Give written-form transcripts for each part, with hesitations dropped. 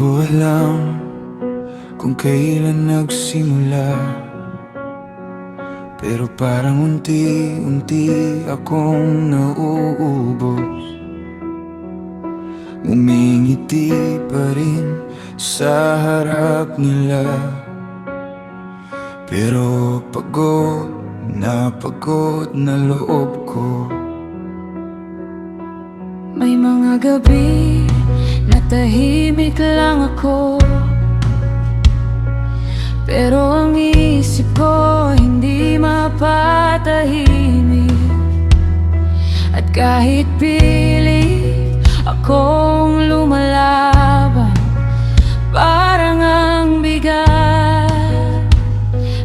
ko alam kung kailan nagsimula, pero parang unti-unti akong nauubos. Umingiti pa rin sa harap nila, pero pagod na loob ko. May mga gabi na tahimik lang ako, pero ang isip ko hindi mapatahimik. At kahit pilit akong lumalaban, parang ang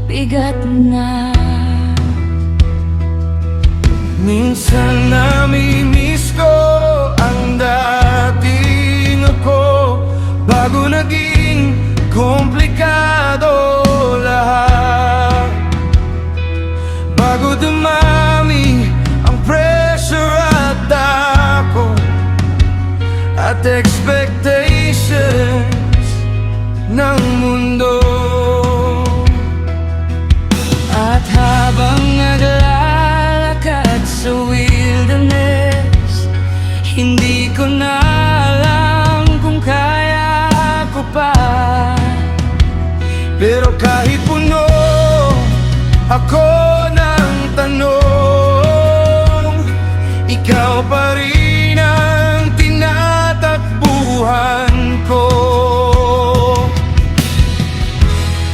bigat na. Minsan namimiss ko ang dating ako, bago naging komplikado lahat. Bago dumami ang pressure at takot at expectations ng mundo. At habang naglalakad sa wilderness, hindi ko na alam kung kaya ko pa. Pero kahit puno ako ng tanong, ikaw pa rin ang tinatakbuhan ko.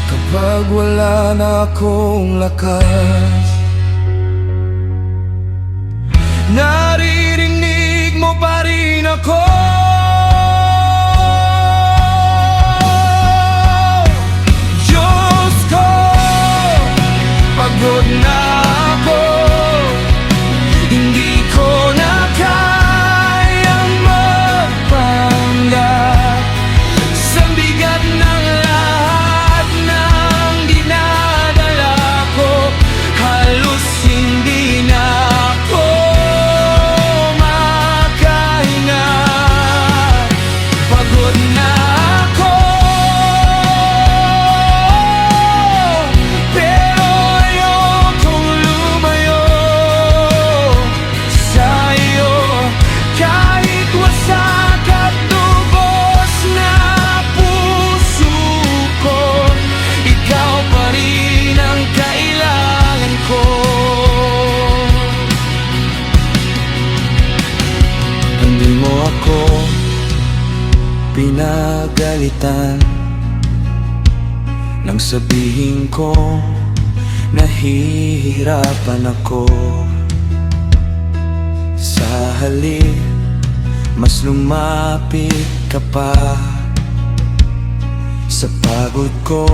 Kapag wala na akong lakas, naririnig mo pa rin ako. Diyos ko, pagod na ako, hindi ko na kayang magpanggap sa bigat ng lahat ng dinadala ko. Halos hindi na ako makahinga. Pagod na ako, pero ayokong lumayo sa iyo. Kahit wasak at lubos na puso ko, ikaw pa rin ang kailangan ko. Hindi mo ako pinagalitan nang sabihin ko nahihirapan ako. Sa halip, mas lumapit ka pa sa pagod ko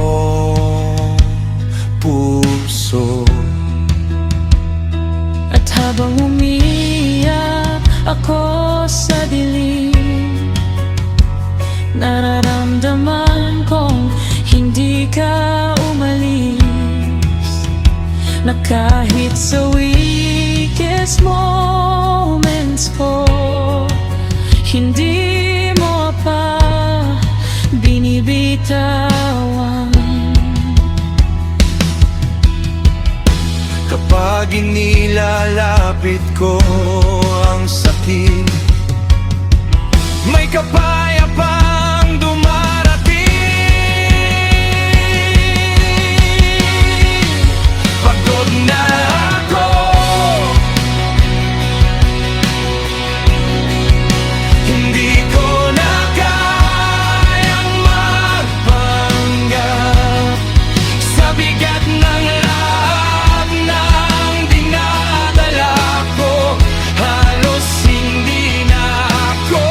puso. At habang umiiyak ako sa dilim, nararamdaman kong hindi ka umalis. Na kahit sa weakest moments ko, hindi mo pa binibitawan. Kapag inilalapit ko ang sakit, may kapayapang dumarating. Pagod na ako, hindi ko na kayang magpanggap sa bigat ng lahat ng dinadala ko. Halos hindi na ako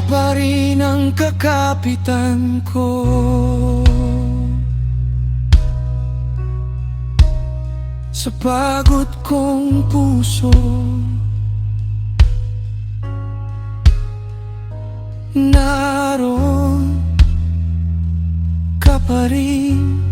pa rin ang kakapitan ko. Sa pagod kong puso, naroon ka pa rin.